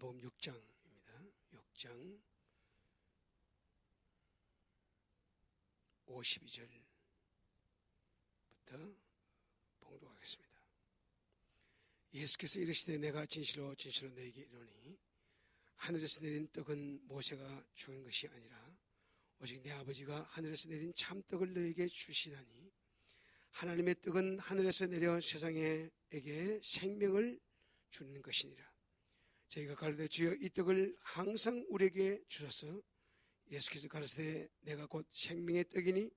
요한복음 6장입니다. 6장 52절부터 봉독하겠습니다. 예수께서 이르시되 내가 진실로 진실로 너희에게 이르노니 하늘에서 내린 떡은 모세가 주는 것이 아니라 오직 내 아버지가 하늘에서 내린 참떡을 너희에게 주시나니 하나님의 떡은 하늘에서 내려 세상에게 생명을 주는 것이니라. 저희가 가로되 주여 이 떡을 항상 우리에게 주소서. 예수께서 가로되 내가 곧 생명의 떡이니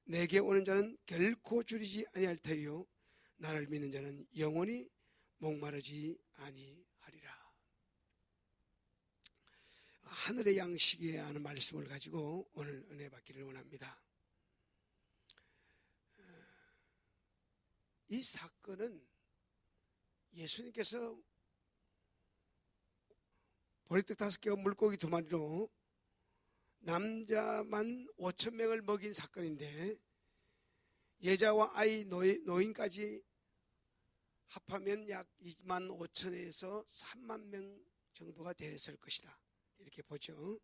내게 오는 자는 결코 줄이지 아니할 터이요 나를 믿는 자는 영원히 목마르지 아니하리라. 하늘의 양식에 하는 말씀을 가지고 오늘 은혜 받기를 원합니다. 이 사건은 예수님께서 보리떡 5개와 물고기 2마리로 남자만 5,000명을 먹인 사건인데 여자와 아이 노인까지 합하면 약 25,000에서 3만 명 정도가 됐을 것이다, 이렇게 보죠.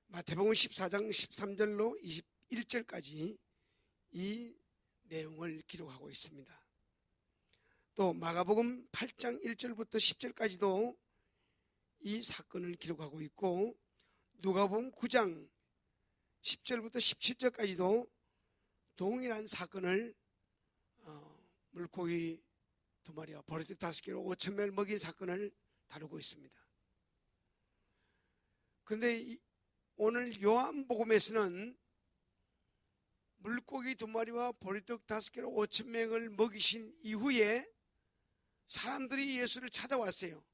마태복음 14장 13절로 21절까지 이 내용을 기록하고 있습니다. 또 마가복음 8장 1절부터 10절까지도 이 사건을 기록하고 있고 누가복음 9장 10절부터 17절까지도 동일한 사건을 물고기 2마리와 보리떡 5개로 5,000명을 먹인 사건을 다루고 있습니다. 그런데 오늘 요한복음에서는 물고기 2마리와 보리떡 5개로 5,000명을 먹이신 이후에 사람들이 예수를 찾아왔어요.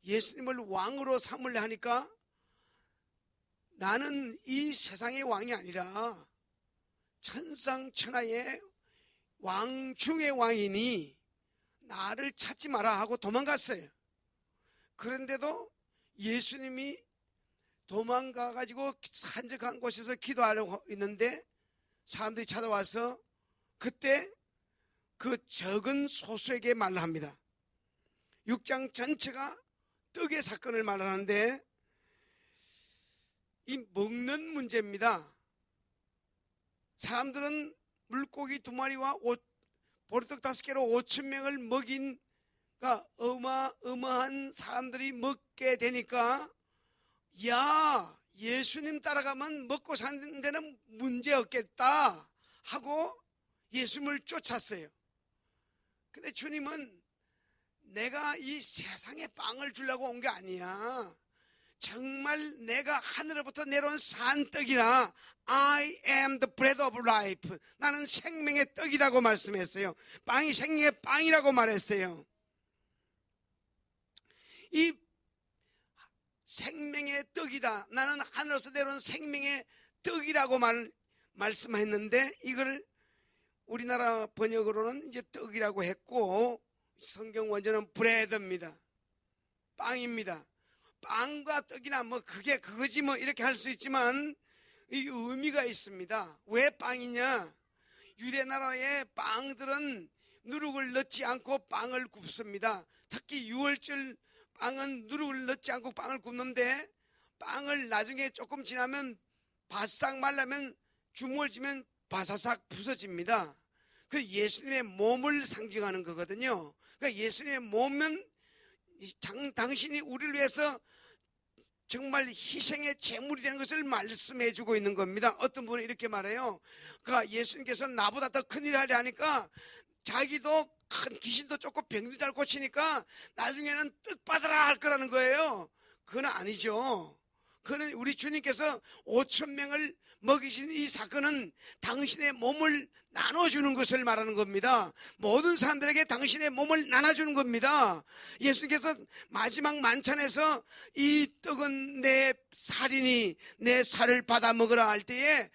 예수님을 왕으로 삼으려 하니까 나는 이 세상의 왕이 아니라 천상천하의 왕 중의 왕이니 나를 찾지 마라 하고 도망갔어요. 그런데도 예수님이 도망가가지고 한적한 곳에서 기도하려고 있는데 사람들이 찾아와서 그때 그 적은 소수에게 말을 합니다. 6장 전체가 떡의 사건을 말하는데 이 먹는 문제입니다. 사람들은 물고기 2마리와 보리떡 5개로 5,000명을 먹인, 그러니까 어마어마한 사람들이 먹게 되니까 야, 예수님 따라가면 먹고 사는 데는 문제 없겠다 하고 예수님을 쫓았어요. 근데 주님은 내가 이 세상에 빵을 주려고 온 게 아니야. 정말 내가 하늘로부터 내려온 산떡이라 I am the bread of life. 나는 생명의 떡이라고 말씀했어요. 빵이 생명의 빵이라고 말했어요. 이 생명의 떡이다, 나는 하늘에서 내려온 생명의 떡이라고 말씀했는데 이걸 우리나라 번역으로는 이제 떡이라고 했고 성경 원제는 브레드입니다. 빵입니다. 빵과 떡이나 뭐 그게 그거지 뭐 이렇게 할 수 있지만 이 의미가 있습니다. 왜 빵이냐? 유대 나라의 빵들은 누룩을 넣지 않고 빵을 굽습니다. 특히 유월절 빵은 누룩을 넣지 않고 빵을 굽는데 빵을 나중에 조금 지나면 바싹 말라면 주물지면 바사삭 부서집니다. 그 예수님의 몸을 상징하는 거거든요. 그러니까 예수님의 몸은 당신이 우리를 위해서 정말 희생의 제물이 되는 것을 말씀해 주고 있는 겁니다. 어떤 분은 이렇게 말해요. 그러니까 예수님께서 나보다 더 큰일을 하려 하니까 자기도 큰 귀신도 쫓고 병도 잘 고치니까 나중에는 떡 받아라 할 거라는 거예요. 그건 아니죠. 그는 우리 주님께서 5,000명을 먹이신 이 사건은 당신의 몸을 나눠주는 것을 말하는 겁니다. 모든 사람들에게 당신의 몸을 나눠주는 겁니다. 예수님께서 마지막 만찬에서 이 떡은 내 살이니 내 살을 받아 먹으라 할 때에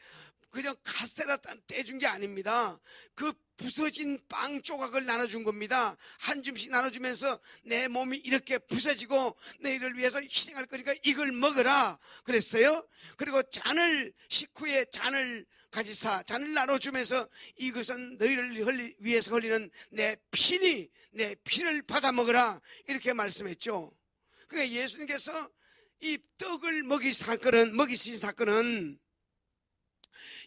그냥 카스테라 떼준 게 아닙니다. 그 부서진 빵 조각을 나눠준 겁니다. 한 줌씩 나눠주면서 내 몸이 이렇게 부서지고 너희를 위해서 희생할 거니까 이걸 먹어라 그랬어요. 그리고 식후에 잔을 가지사 잔을 나눠주면서 이것은 너희를 위해서 흘리는 내 피니 내 피를 받아 먹어라 이렇게 말씀했죠. 그러니까 예수님께서 이 떡을 먹이신 사건은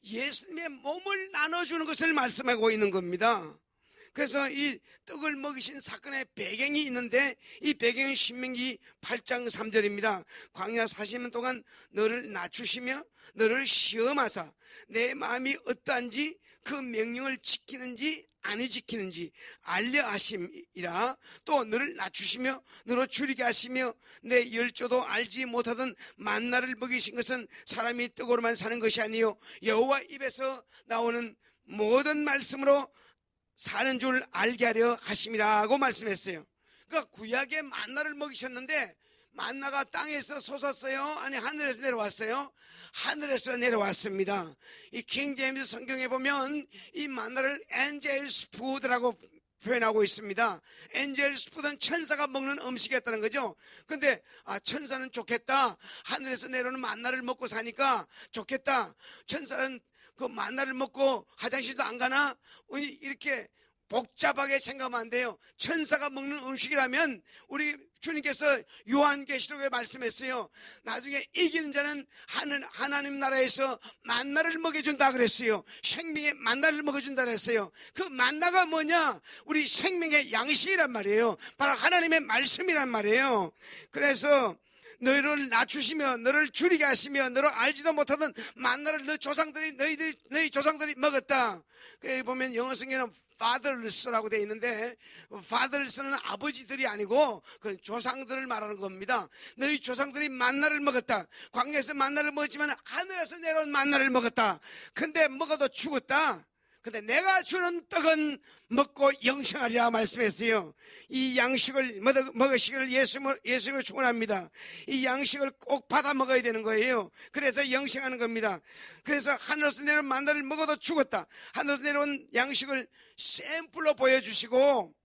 예수님의 몸을 나눠주는 것을 말씀하고 있는 겁니다. 그래서 이 떡을 먹이신 사건의 배경이 있는데, 이 배경은 신명기 8장 3절입니다. 광야 40년 동안 너를 낮추시며 너를 시험하사 내 마음이 어떠한지 그 명령을 지키는지 아니 지키는지 알려 하심이라. 또 너를 낮추시며 너로 줄이게 하시며 내 열조도 알지 못하던 만나를 먹이신 것은 사람이 떡으로만 사는 것이 아니요 여호와 입에서 나오는 모든 말씀으로 사는 줄 알게 하려 하심이라고 말씀했어요. 그러니까 구약에 만나를 먹이셨는데, 만나가 땅에서 솟았어요? 아니 하늘에서 내려왔어요? 하늘에서 내려왔습니다. 이 킹제임스 성경에 보면 이 만나를 엔젤스 푸드라고 표현하고 있습니다. 엔젤스 푸드는 천사가 먹는 음식이었다는 거죠. 근데 천사는 좋겠다, 하늘에서 내려오는 만나를 먹고 사니까 좋겠다, 천사는 그 만나를 먹고 화장실도 안 가나? 이렇게 복잡하게 생각하면 안 돼요. 천사가 먹는 음식이라면 우리 주님께서 요한계시록에 말씀했어요. 나중에 이기는 자는 하나님 나라에서 만나를 먹여준다 그랬어요. 생명의 만나를 먹여준다 그랬어요. 그 만나가 뭐냐? 우리 생명의 양식이란 말이에요. 바로 하나님의 말씀이란 말이에요. 그래서 너희를 낮추시며 너를 줄이게 하시며 너를 알지도 못하던 만나를 너희 조상들이 먹었다. 거기 보면 영어 성경에는 fathers라고 되어 있는데, fathers는 아버지들이 아니고 그런 조상들을 말하는 겁니다. 너희 조상들이 만나를 먹었다. 광야에서 만나를 먹었지만 하늘에서 내려온 만나를 먹었다. 근데 먹어도 죽었다. 근데 내가 주는 떡은 먹고 영생하리라 말씀했어요. 이 양식을 먹으시기를 예수님을 축원합니다. 이 양식을 꼭 받아 먹어야 되는 거예요. 그래서 영생하는 겁니다. 그래서 하늘에서 내려온 만나를 먹어도 죽었다. 하늘에서 내려온 양식을 샘플로 보여주시고,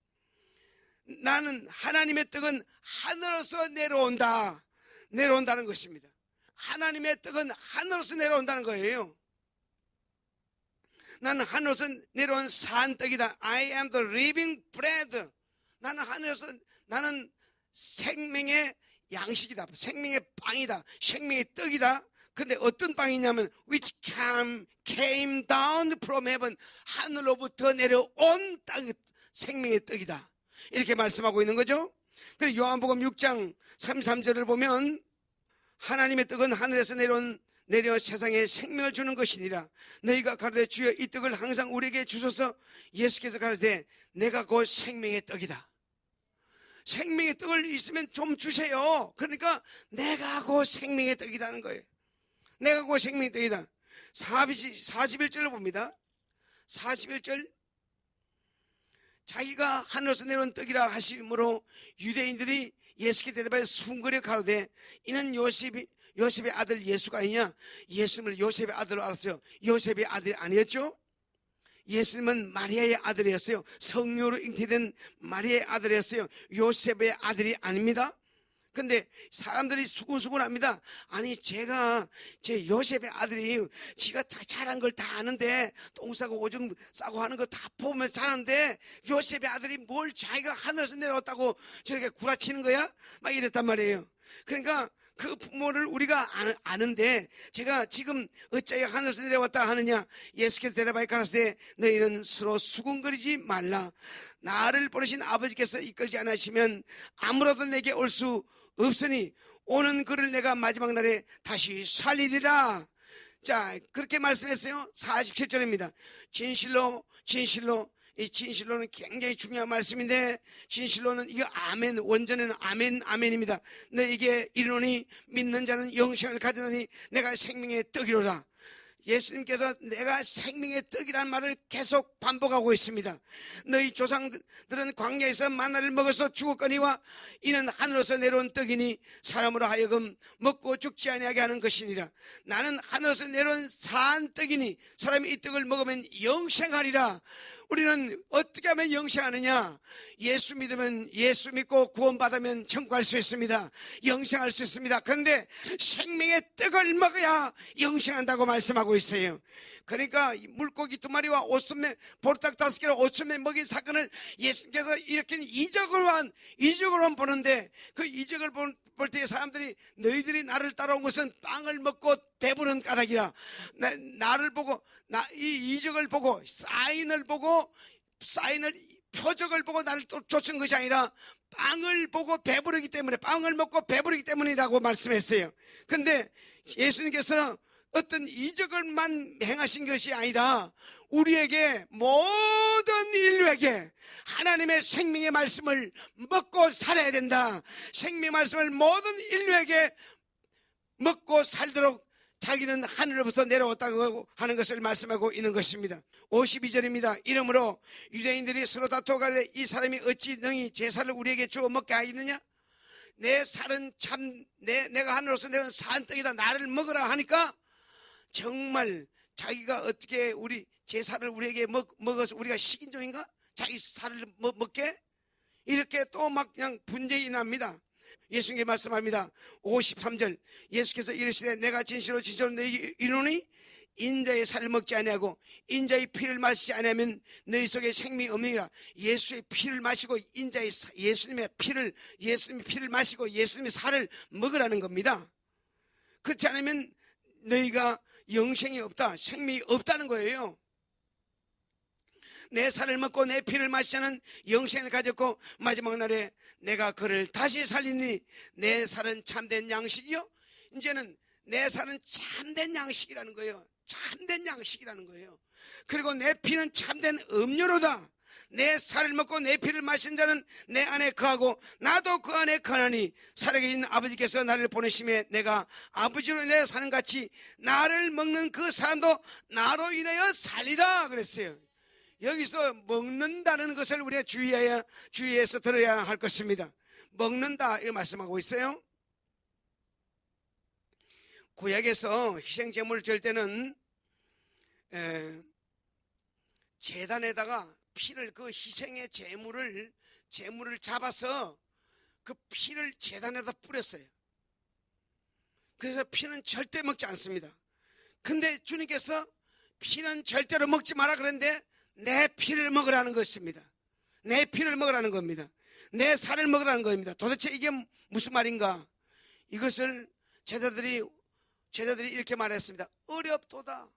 나는 하나님의 떡은 하늘에서 내려온다는 것입니다. 하나님의 떡은 하늘에서 내려온다는 거예요. 나는 하늘에서 내려온 산 떡이다. I am the living bread. 나는 생명의 양식이다. 생명의 빵이다. 생명의 떡이다. 그런데 어떤 빵이냐면 which came down from heaven. 하늘로부터 내려온 생명의 떡이다. 이렇게 말씀하고 있는 거죠. 그리고 요한복음 6장 33절을 보면 하나님의 떡은 하늘에서 내려 세상에 생명을 주는 것이니라. 너희가 가로되 주여 이 떡을 항상 우리에게 주소서. 예수께서 가로되 내가 곧 생명의 떡이다. 생명의 떡을 있으면 좀 주세요. 그러니까 내가 곧 생명의 떡이라는 거예요. 내가 곧 생명의 떡이다. 41절을 봅니다. 41절, 자기가 하늘에서 내려온 떡이라 하심으로 유대인들이 예수께 대답하여 숭거려 가로되 이는 요셉의 아들 예수가 아니냐? 예수님을 요셉의 아들로 알았어요. 요셉의 아들이 아니었죠? 예수님은 마리아의 아들이었어요. 성령으로 잉태된 마리아의 아들이었어요. 요셉의 아들이 아닙니다. 근데 사람들이 수군수군합니다. 아니 제 요셉의 아들이 지가 잘한 걸 다 아는데, 똥 싸고 오줌 싸고 하는 거 다 보면 잘하는데 요셉의 아들이 뭘 자기가 하늘에서 내려왔다고 저렇게 구라치는 거야? 막 이랬단 말이에요. 그러니까 그 부모를 우리가 아는데 제가 지금 어찌하여 하늘에서 내려왔다 하느냐? 예수께서 대답하여 가라사대 너희는 서로 수군거리지 말라. 나를 보내신 아버지께서 이끌지 않으시면 아무라도 내게 올 수 없으니 오는 그를 내가 마지막 날에 다시 살리리라. 자, 그렇게 말씀했어요. 47절입니다. 진실로 이 진실로는 굉장히 중요한 말씀인데, 진실로는 이거 아멘, 원전에는 아멘입니다. 너에게 이르노니 믿는 자는 영생을 가지노니 내가 생명의 떡이로다. 예수님께서 내가 생명의 떡이라는 말을 계속 반복하고 있습니다. 너희 조상들은 광야에서 만나를 먹어서 죽었거니와 이는 하늘에서 내려온 떡이니 사람으로 하여금 먹고 죽지 아니하게 하는 것이니라. 나는 하늘에서 내려온 산 떡이니 사람이 이 떡을 먹으면 영생하리라. 우리는 어떻게 하면 영생하느냐? 예수 믿으면, 예수 믿고 구원받으면 천국할 수 있습니다. 영생할 수 있습니다. 그런데 생명의 떡을 먹어야 영생한다고 말씀하고 있어요. 그러니까 물고기 2마리와 오순매 보르닭 5개로 5천명 먹인 사건을 예수님께서 이렇게 이적으로만 보는데, 그 이적을 볼 때 사람들이 너희들이 나를 따라온 것은 빵을 먹고 배부른 까닭이라, 나를 보고 이 이적을 보고 사인을 표적을 보고 나를 쫓은 것이 아니라 빵을 보고 배부르기 때문에, 빵을 먹고 배부르기 때문이라고 말씀했어요. 그런데 예수님께서는 어떤 이적을만 행하신 것이 아니라 우리에게, 모든 인류에게 하나님의 생명의 말씀을 먹고 살아야 된다. 생명의 말씀을 모든 인류에게 먹고 살도록 자기는 하늘로부터 내려왔다고 하는 것을 말씀하고 있는 것입니다. 52절입니다. 이러므로 유대인들이 서로 다투어 가로되 이 사람이 어찌 능히 제사를 우리에게 주어 먹게 하겠느냐? 내 살은 참 내가 하늘로서 내려온 산 떡이다, 나를 먹으라 하니까 정말 자기가 어떻게 우리 제사를 우리에게 먹어서 우리가 식인종인가? 자기 살을 먹게? 이렇게 또 막 그냥 분쟁이 납니다. 예수님께 말씀합니다. 53절 예수께서 이르시되 내가 진실로 너희에게 이르노니 인자의 살을 먹지 아니하고 인자의 피를 마시지 아니하면 너희 속에 생명이 없느니라. 예수의 피를 마시고 예수님의 피를 마시고 예수님의 살을 먹으라는 겁니다. 그렇지 않으면 너희가 영생이 없다, 생명이 없다는 거예요. 내 살을 먹고 내 피를 마시자는 영생을 가졌고 마지막 날에 내가 그를 다시 살리니 내 살은 참된 양식이요. 이제는 내 살은 참된 양식이라는 거예요. 참된 양식이라는 거예요. 그리고 내 피는 참된 음료로다. 내 살을 먹고 내 피를 마신 자는 내 안에 거하고 나도 그 안에 거하니 살아계신 아버지께서 나를 보내심에 내가 아버지로 인하여 사는 같이 나를 먹는 그 사람도 나로 인하여 살리라 그랬어요. 여기서 먹는다는 것을 우리가 주의해서 들어야 할 것입니다. 먹는다 이렇게 말씀하고 있어요. 구약에서 희생제물을 줄 때는 제단에다가 피를, 그 희생의 제물을 잡아서 그 피를 제단에다 뿌렸어요. 그래서 피는 절대 먹지 않습니다. 근데 주님께서 피는 절대로 먹지 마라 그랬는데 내 피를 먹으라는 것입니다. 내 피를 먹으라는 겁니다. 내 살을 먹으라는 겁니다. 도대체 이게 무슨 말인가? 이것을 제자들이 이렇게 말했습니다. 어렵도다.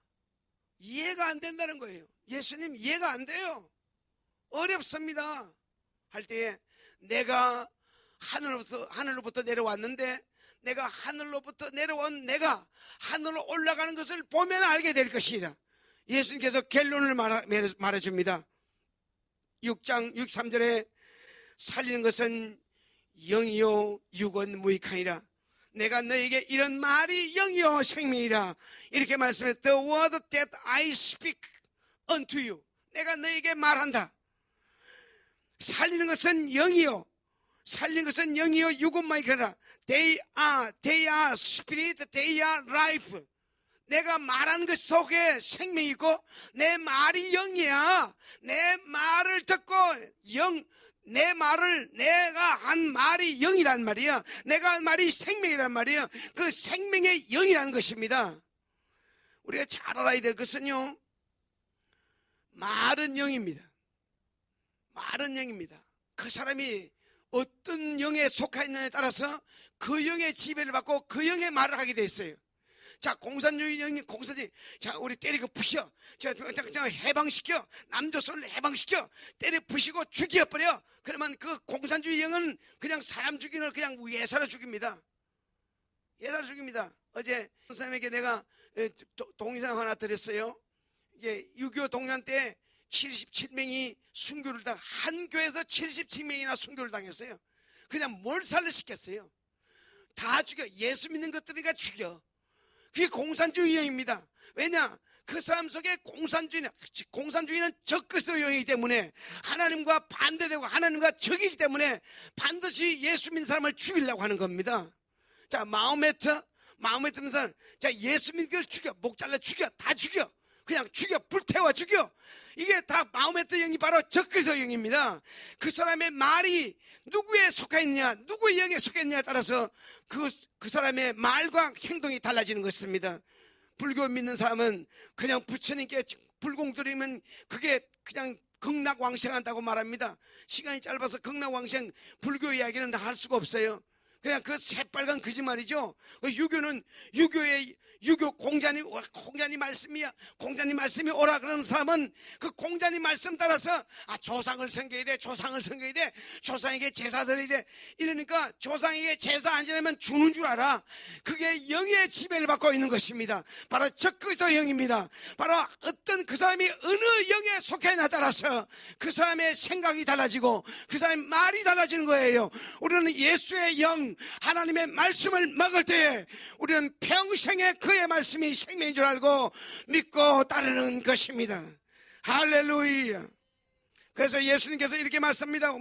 이해가 안 된다는 거예요. 예수님 이해가 안 돼요. 어렵습니다. 할 때에 내가 하늘로부터 내려왔는데, 내가 하늘로부터 내려온 내가 하늘로 올라가는 것을 보면 알게 될 것이다. 예수님께서 결론을 말해줍니다. 6장 63절에 살리는 것은 영이요 육은 무익하니라. 내가 너에게 이런 말이 영이요 생명이라 이렇게 말씀했다. The word that I speak unto you. 내가 너에게 말한다. 살리는 것은 영이요 육은 무익하니라. They are spirit, they are life. 내가 말하는 것 속에 생명이 있고 내 말이 영이야. 내 말을 듣고 내가 한 말이 영이란 말이야. 내가 한 말이 생명이란 말이야. 그 생명의 영이라는 것입니다. 우리가 잘 알아야 될 것은요, 말은 영입니다. 말은 영입니다. 그 사람이 어떤 영에 속하 있느냐에 따라서 그 영의 지배를 받고 그 영의 말을 하게 돼 있어요. 자, 공산주의 영이 자, 우리 때리고 부셔. 자, 해방시켜. 남조선을 해방시켜. 때려 부시고 죽여버려. 그러면 그 공산주의 영은 그냥 사람 죽이는 그냥 예사로 죽입니다. 예사로 죽입니다. 어제 선생님에게 내가 동영상 하나 드렸어요. 이게 6.25 동란 때 77명이 순교를 한 교회에서 77명이나 순교를 당했어요. 그냥 몰살을 시켰어요. 다 죽여. 예수 믿는 것들이니까 죽여. 그게 공산주의입니다. 왜냐? 그 사람 속에 공산주의는 적그리스도이기 때문에 하나님과 반대되고 하나님과 적이기 때문에 반드시 예수 믿는 사람을 죽이려고 하는 겁니다. 자, 마호메트 믿는 사람, 자, 예수 믿는 걸 죽여, 목 잘라 죽여, 다 죽여. 그냥 죽여, 불태워 죽여. 이게 다 마호메트 영이 바로 적그리스도 영입니다. 그 사람의 말이 누구에 속해 있느냐, 누구의 영에 속해 있느냐에 따라서 그 사람의 말과 행동이 달라지는 것입니다. 불교 믿는 사람은 그냥 부처님께 불공 드리면 그게 그냥 극락왕생한다고 말합니다. 시간이 짧아서 극락왕생 불교 이야기는 할 수가 없어요. 그냥 그 새빨간 거짓말이죠. 유교는 유교 공자님 말씀이야. 공자님 말씀이 오라 그러는 사람은 그 공자님 말씀 따라서 조상을 섬겨야 돼. 조상에게 제사 드려야 돼. 이러니까 조상에게 제사 안 지내면 죽는 줄 알아. 그게 영의 지배를 받고 있는 것입니다. 바로 적그리스도 영입니다. 바로 어떤 그 사람이 어느 영에 속해 있나 따라서 그 사람의 생각이 달라지고 그 사람의 말이 달라지는 거예요. 우리는 예수의 영 하나님의 말씀을 먹을 때에 우리는 평생에 그의 말씀이 생명인 줄 알고 믿고 따르는 것입니다. 할렐루야. 그래서 예수님께서 이렇게 말씀합니다.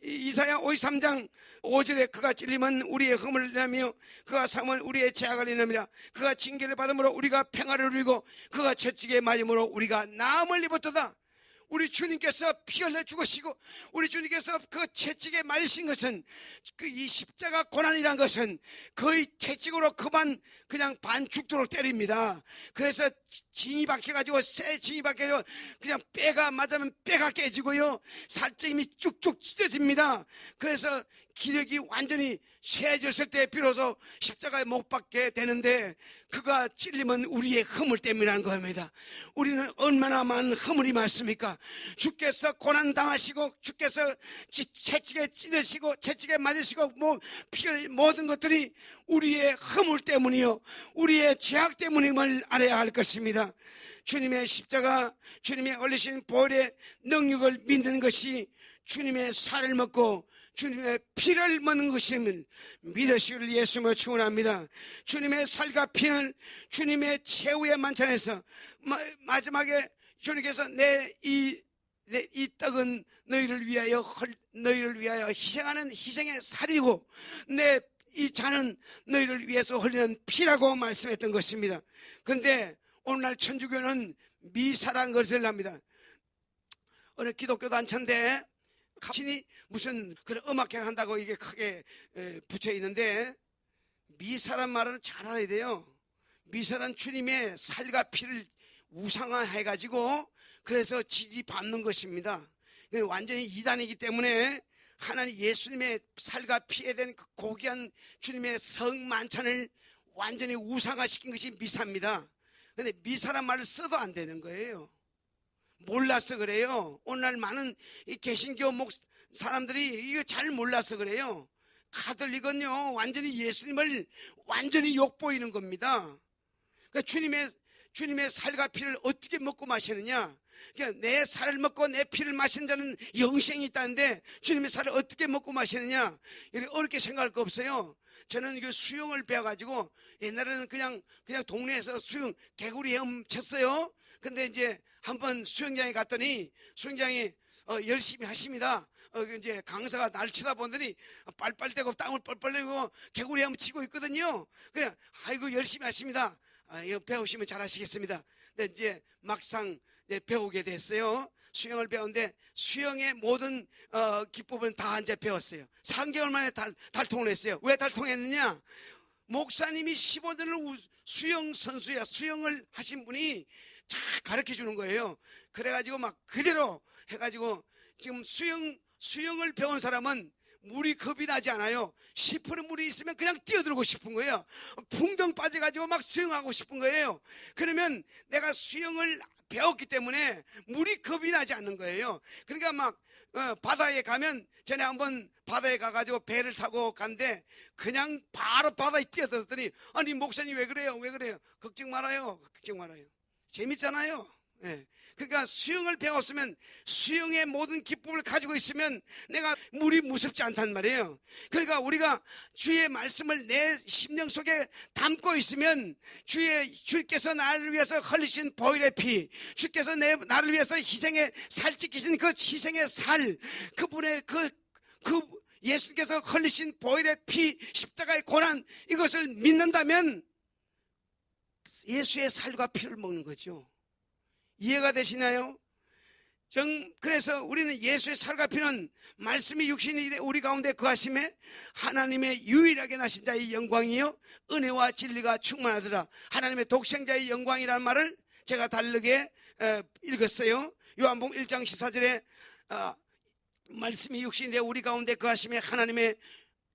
이사야 53장 5절에 그가 찔림은 우리의 허물을 인하며 그가 상은 우리의 죄악을 인함이라. 그가 징계를 받음으로 우리가 평화를 누리고 그가 채찍에 맞음으로 우리가 나음을 입었도다. 우리 주님께서 피 흘려 죽으시고 우리 주님께서 그 채찍에 맞으신 것은 이 십자가 고난이란 것은 거의 채찍으로 그냥 반 죽도록 때립니다. 그래서 징이 박혀가지고 새 징이 박혀가지고 그냥 뼈가 맞으면 뼈가 깨지고요, 살점이 쭉쭉 찢어집니다. 그래서 기력이 완전히 쇠졌을 때 비로소 십자가에 못 박게 되는데 그가 찔리면 우리의 허물 때문이라는 겁니다. 우리는 얼마나 많은 허물이 많습니까? 주께서 고난당하시고 주께서 채찍에 찢으시고 채찍에 맞으시고 모든 것들이 우리의 허물 때문이요 우리의 죄악 때문임을 알아야 할 것입니다. 주님의 십자가, 주님의 흘리신 보혈의 능력을 믿는 것이 주님의 살을 먹고 주님의 피를 먹는 것임을 믿으시기를 예수님으로 축원합니다. 주님의 살과 피는 주님의 최후의 만찬에서 마지막에 주님께서 내 이 떡은 너희를 위하여 희생하는 희생의 살이고 내 이 잔은 너희를 위해서 흘리는 피라고 말씀했던 것입니다. 그런데 오늘날 천주교는 미사라는 것을 합니다. 어느 기독교 단체인데 신이 무슨 그런 음악회를 한다고 이게 크게 붙여 있는데, 미사란 말을 잘 알아야 돼요. 미사란 주님의 살과 피를 우상화해 가지고 그래서 지지받는 것입니다. 완전히 이단이기 때문에 하나님 예수님의 살과 피에 대한 그 고귀한 주님의 성만찬을 완전히 우상화시킨 것이 미사입니다. 그런데 미사란 말을 써도 안 되는 거예요. 몰라서 그래요. 오늘날 많은 이 개신교 사람들이 이거 잘 몰라서 그래요. 가톨릭은요 완전히 예수님을 완전히 욕보이는 겁니다. 그러니까 주님의 살과 피를 어떻게 먹고 마시느냐? 그러니까 내 살을 먹고 내 피를 마시는 자는 영생이 있다는데 주님의 살을 어떻게 먹고 마시느냐? 이렇게 어렵게 생각할 거 없어요. 저는 그 수영을 배워가지고 옛날에는 그냥 동네에서 개구리 헤엄 쳤어요. 근데 이제 한번 수영장에 갔더니 수영장이 열심히 하십니다. 이제 강사가 날 쳐다보더니 빨빨대고 땀을 뻘뻘 내고 개구리 헤엄 치고 있거든요. 그냥 아이고 열심히 하십니다. 이거 배우시면 잘하시겠습니다. 근데 이제 막상 이제 배우게 됐어요. 수영을 배웠는데 수영의 모든 기법은 다 이제 배웠어요. 3개월 만에 달통을 했어요. 왜 달통했느냐? 목사님이 15년을 수영 선수야. 수영을 하신 분이 잘 가르쳐 주는 거예요. 그래가지고 막 그대로 해가지고 지금 수영을 배운 사람은 물이 겁이 나지 않아요. 10% 물이 있으면 그냥 뛰어들고 싶은 거예요. 붕덩 빠져가지고 막 수영하고 싶은 거예요. 그러면 내가 수영을 배웠기 때문에 물이 겁이 나지 않는 거예요. 그러니까 막 바다에 가면 전에 한번 바다에 가가지고 배를 타고 간데 그냥 바로 바다에 뛰어들었더니 아니 목사님 왜 그래요? 걱정 말아요. 재밌잖아요. 네. 그러니까 수영을 배웠으면 수영의 모든 기법을 가지고 있으면 내가 물이 무섭지 않단 말이에요. 그러니까 우리가 주의 말씀을 내 심령 속에 담고 있으면 주께서 나를 위해서 흘리신 보혈의 피, 주께서 나를 위해서 희생의 살찌키신 그 희생의 살, 그분의 그 예수께서 흘리신 보혈의 피, 십자가의 고난, 이것을 믿는다면 예수의 살과 피를 먹는 거죠. 이해가 되시나요? 그래서 우리는 예수의 살과 피는 말씀이 육신이 돼 우리 가운데 거하심에 하나님의 유일하게 나신 자의 영광이요 은혜와 진리가 충만하더라. 하나님의 독생자의 영광이라는 말을 제가 다르게 읽었어요. 요한복음 1장 14절에 말씀이 육신이 돼 우리 가운데 거하심에 하나님의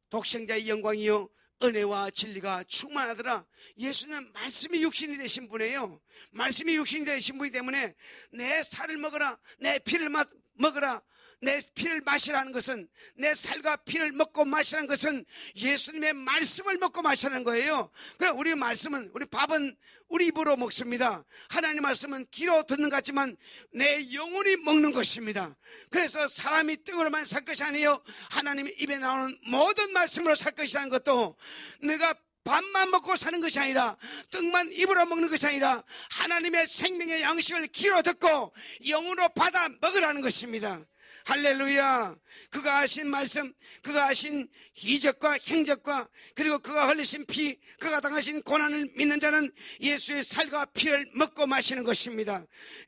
독생자의 영광이요 은혜와 진리가 충만하더라. 예수는 말씀이 육신이 되신 분이에요. 말씀이 육신이 되신 분이기 때문에 내 살을 먹어라, 내 피를 먹어라, 내 피를 마시라는 것은, 내 살과 피를 먹고 마시라는 것은 예수님의 말씀을 먹고 마시라는 거예요. 그래, 우리 말씀은, 우리 밥은 우리 입으로 먹습니다. 하나님 말씀은 귀로 듣는 것 같지만 내 영혼이 먹는 것입니다. 그래서 사람이 떡으로만 살 것이 아니에요, 하나님의 입에 나오는 모든 말씀으로 살 것이라는 것도, 내가 밥만 먹고 사는 것이 아니라, 떡만 입으로 먹는 것이 아니라 하나님의 생명의 양식을 귀로 듣고 영으로 받아 먹으라는 것입니다. 할렐루야. 그가 하신 말씀, 그가 하신 이적과 행적과 그리고 그가 흘리신 피, 그가 당하신 고난을 믿는 자는 예수의 살과 피를 먹고 마시는 것입니다.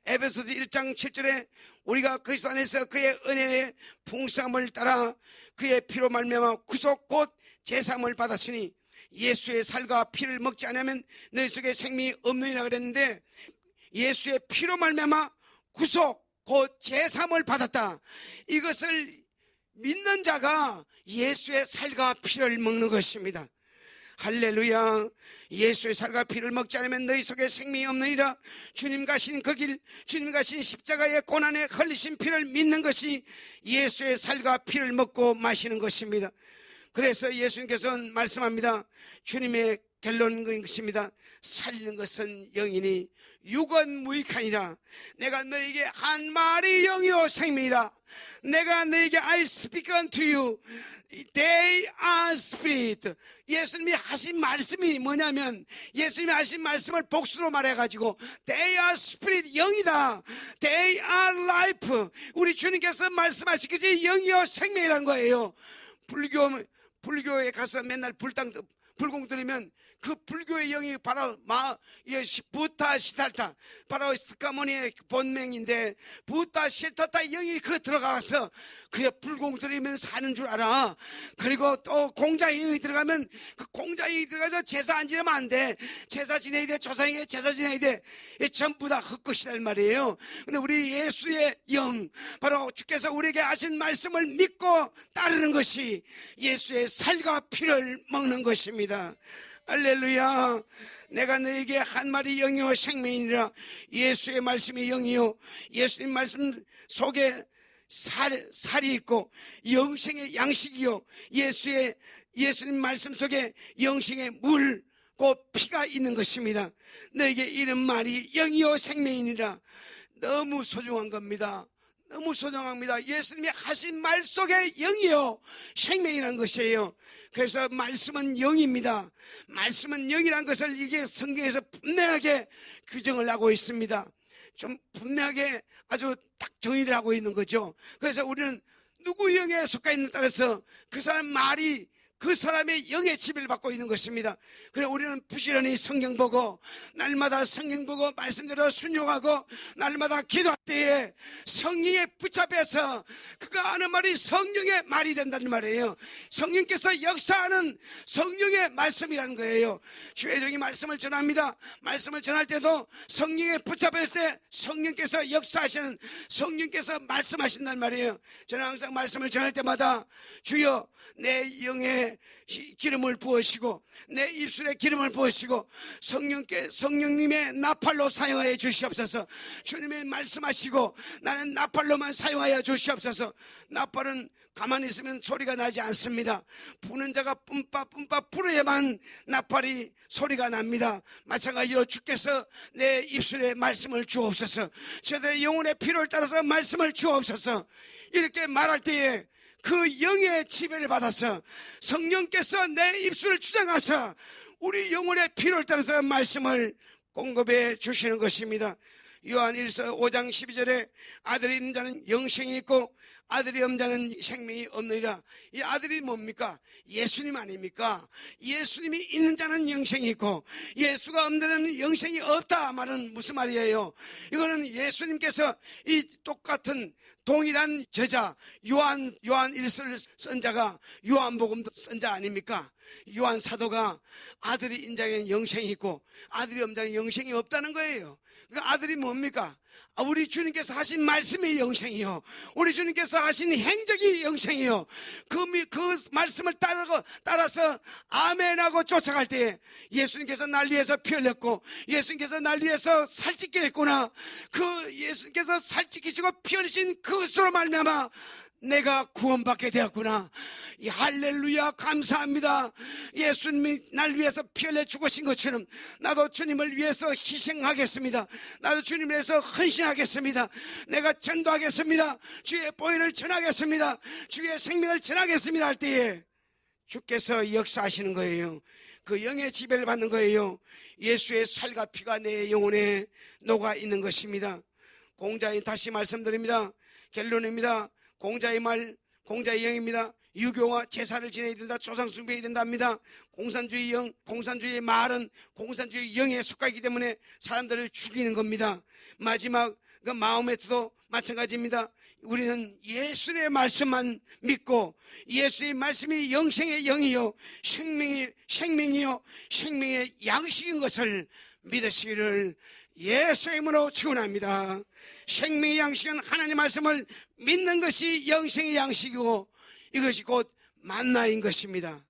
에베소서 1장 7절에 우리가 그리스도 안에서 그의 은혜의 풍성함을 따라 그의 피로 말미암아 구속 곧 제사함을 받았으니 예수의 살과 피를 먹지 않으면 너희 속에 생명이 없느니라 그랬는데, 예수의 피로 말미암아 구속 곧 제사함을 받았다. 이것을 믿는 자가 예수의 살과 피를 먹는 것입니다. 할렐루야. 예수의 살과 피를 먹지 않으면 너희 속에 생명이 없느니라. 주님 가신 그 길, 주님 가신 십자가의 고난에 흘리신 피를 믿는 것이 예수의 살과 피를 먹고 마시는 것입니다. 그래서 예수님께서는 말씀합니다. 주님의 결론인 것입니다. 살리는 것은 영이니 육은 무익하니라. 내가 너에게 한 말이 영이요 생명이라. 내가 너에게 I speak unto you, they are spirit. 예수님이 하신 말씀이 뭐냐면, 예수님이 하신 말씀을 복수로 말해가지고 they are spirit, 영이다. they are life. 우리 주님께서 말씀하신 것이 영이요 생명이라는 거예요. 불교에 가서 맨날 불공 들으면 그 불교의 영이 바로 부타 시달타, 바로 스카모니의 본명인데, 부타 시달타 영이 그 들어가서 그의 불공 들으면 사는 줄 알아. 그리고 또 공자의 영이 들어가면 그 공자의 영이 들어가서 제사 안 지내면 안 돼. 제사 지내야 돼. 조상에게 제사 지내야 돼. 전부 다 헛것이란 말이에요. 근데 우리 예수의 영, 바로 주께서 우리에게 하신 말씀을 믿고 따르는 것이 예수의 살과 피를 먹는 것입니다. 할렐루야. 내가 너에게 한 말이 영이요 생명이니라. 예수의 말씀이 영이요, 예수님 말씀 속에 살이 있고 영생의 양식이요, 예수님 말씀 속에 영생의 물, 곧 피가 있는 것입니다. 너에게 이런 말이 영이요 생명이니라. 너무 소중한 겁니다. 너무 소중합니다. 예수님이 하신 말 속에 영이요 생명이라는 것이에요. 그래서 말씀은 영입니다. 말씀은 영이라는 것을 이게 성경에서 분명하게 규정을 하고 있습니다. 좀 분명하게 아주 딱 정의를 하고 있는 거죠. 그래서 우리는 누구 영에 속해 있는 따라서 그 사람 말이 그 사람의 영의 지배를 받고 있는 것입니다. 그래, 우리는 부지런히 성경 보고, 날마다 성경 보고 말씀대로 순종하고, 날마다 기도할 때에 성령에 붙잡혀서 그가 하는 말이 성령의 말이 된다는 말이에요. 성령께서 역사하는 성령의 말씀이라는 거예요. 주의 종이 말씀을 전합니다. 말씀을 전할 때도 성령에 붙잡혔을 때 성령께서 역사하시는, 성령께서 말씀하신다는 말이에요. 저는 항상 말씀을 전할 때마다 주여 내 영에 기름을 부으시고 내 입술에 기름을 부으시고 성령님의 나팔로 사용하여 주시옵소서. 주님의 말씀하시고 나는 나팔로만 사용하여 주시옵소서. 나팔은 가만히 있으면 소리가 나지 않습니다. 부는 자가 뿜빠 불어야만 나팔이 소리가 납니다. 마찬가지로 주께서 내 입술에 말씀을 주옵소서. 저들의 영혼의 필요를 따라서 말씀을 주옵소서. 이렇게 말할 때에 그 영의 지배를 받아서 성령께서 내 입술을 주장하사 우리 영혼의 필요를 따라서 말씀을 공급해 주시는 것입니다. 요한 1서 5장 12절에 아들이 있는 자는 영생이 있고 아들이 없는 자는 생명이 없느니라. 이 아들이 뭡니까? 예수님 아닙니까? 예수님이 있는 자는 영생이 있고 예수가 없는 자는 영생이 없다 말은 무슨 말이에요? 이거는 예수님께서 이 똑같은 동일한 저자 요한 1서를 쓴 자가 요한복음도 쓴 자 아닙니까? 요한 사도가 아들이 인자에는 영생이 있고 아들이 없는 자는 영생이 없다는 거예요. 그러니까 아들이 뭡니까? 우리 주님께서 하신 말씀이 영생이요, 우리 주님께서 하신 행적이 영생이요. 그 말씀을 따라서 아멘하고 쫓아갈 때 예수님께서 날 위해서 피 흘렸고 예수님께서 날 위해서 살찌게 했구나. 그 예수님께서 살찌기시고 피 흘리신 그것으로 말미암아 내가 구원받게 되었구나. 할렐루야, 감사합니다. 예수님이 날 위해서 피 흘려 죽으신 것처럼 나도 주님을 위해서 희생하겠습니다. 나도 주님을 위해서 헌신하겠습니다. 내가 전도하겠습니다. 주의 보혈을 전하겠습니다. 주의 생명을 전하겠습니다 할 때에 주께서 역사하시는 거예요. 그 영의 지배를 받는 거예요. 예수의 살과 피가 내 영혼에 녹아 있는 것입니다. 공자인 다시 말씀드립니다. 결론입니다. 공자의 말, 공자의 영입니다. 유교와 제사를 지내야 된다, 조상 숭배해야 된답니다. 공산주의 영, 공산주의의 말은 공산주의 영에 속하기 때문에 사람들을 죽이는 겁니다. 마지막 그 마음에도 마찬가지입니다. 우리는 예수의 말씀만 믿고 예수의 말씀이 영생의 영이요 생명이요 생명의 양식인 것을 믿으시기를 예수의 이름으로 축원합니다. 생명의 양식은 하나님의 말씀을 믿는 것이 영생의 양식이고 이것이 곧 만나인 것입니다.